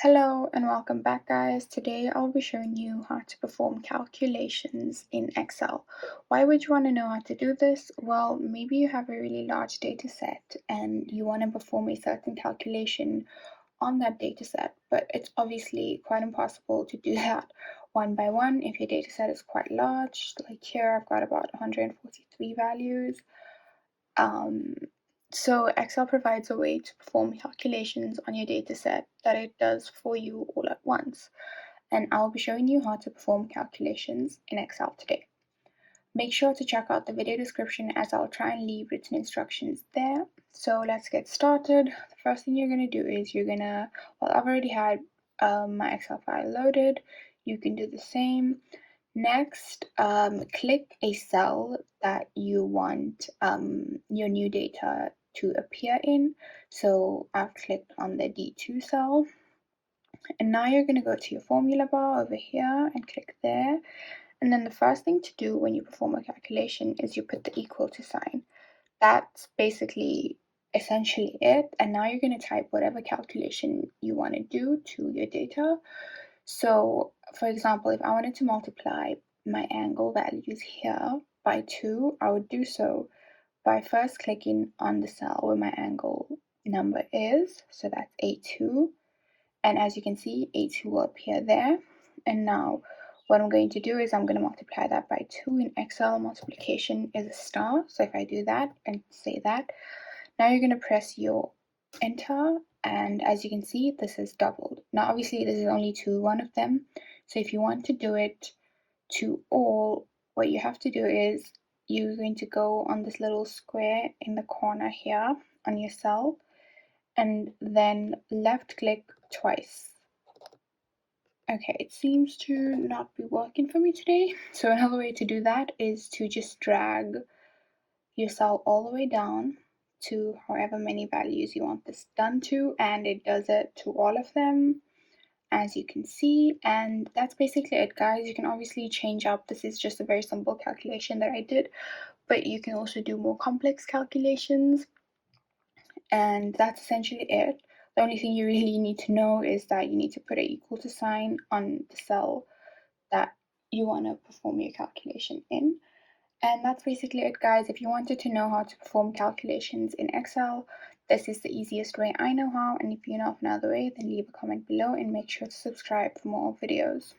Hello and welcome back, guys. Today I'll be showing you how to perform calculations in Excel. Why would you want to know how to do this? Well, maybe you have a really large data set and you want to perform a certain calculation on that data set, but it's obviously quite impossible to do that one by one if your data set is quite large. Like here, I've got about 143 values. Um, so Excel provides a way to perform calculations on your dataset that it does for you all at once. And I'll be showing you how to perform calculations in Excel today. Make sure to check out the video description as I'll try and leave written instructions there. So let's get started. The first thing you're going to do is well, I've already had my Excel file loaded. You can do the same. Next, click a cell that you want your new data to appear in. So I've clicked on the D2 cell. And now you're going to go to your formula bar over here and click there. And then the first thing to do when you perform a calculation is you put the equal to sign. That's basically essentially it. And now you're going to type whatever calculation you want to do to your data. So, for example, if I wanted to multiply my angle values here by 2, I would do so by first clicking on the cell where my angle number is. So that's A2. And as you can see, A2 will appear there. And now what I'm going to do is I'm going to multiply that by 2. In Excel, multiplication is a star. So if I do that and say that, now you're going to press your enter, and as you can see, this is doubled. Now obviously this is only to one of them, so if you want to do it to all, what you have to do is you're going to go on this little square in the corner here on your cell and then left click twice. Okay, it seems to not be working for me today, so another way to do that is to just drag your cell all the way down to however many values you want this done to, and it does it to all of them, as you can see. And that's basically it, guys. You can obviously change up. This is just a very simple calculation that I did, but you can also do more complex calculations, and that's essentially it. The only thing you really need to know is that you need to put an equal to sign on the cell that you want to perform your calculation in. And that's basically it, guys. If you wanted to know how to perform calculations in Excel, this is the easiest way I know how. And if you know of another way, then leave a comment below and make sure to subscribe for more videos.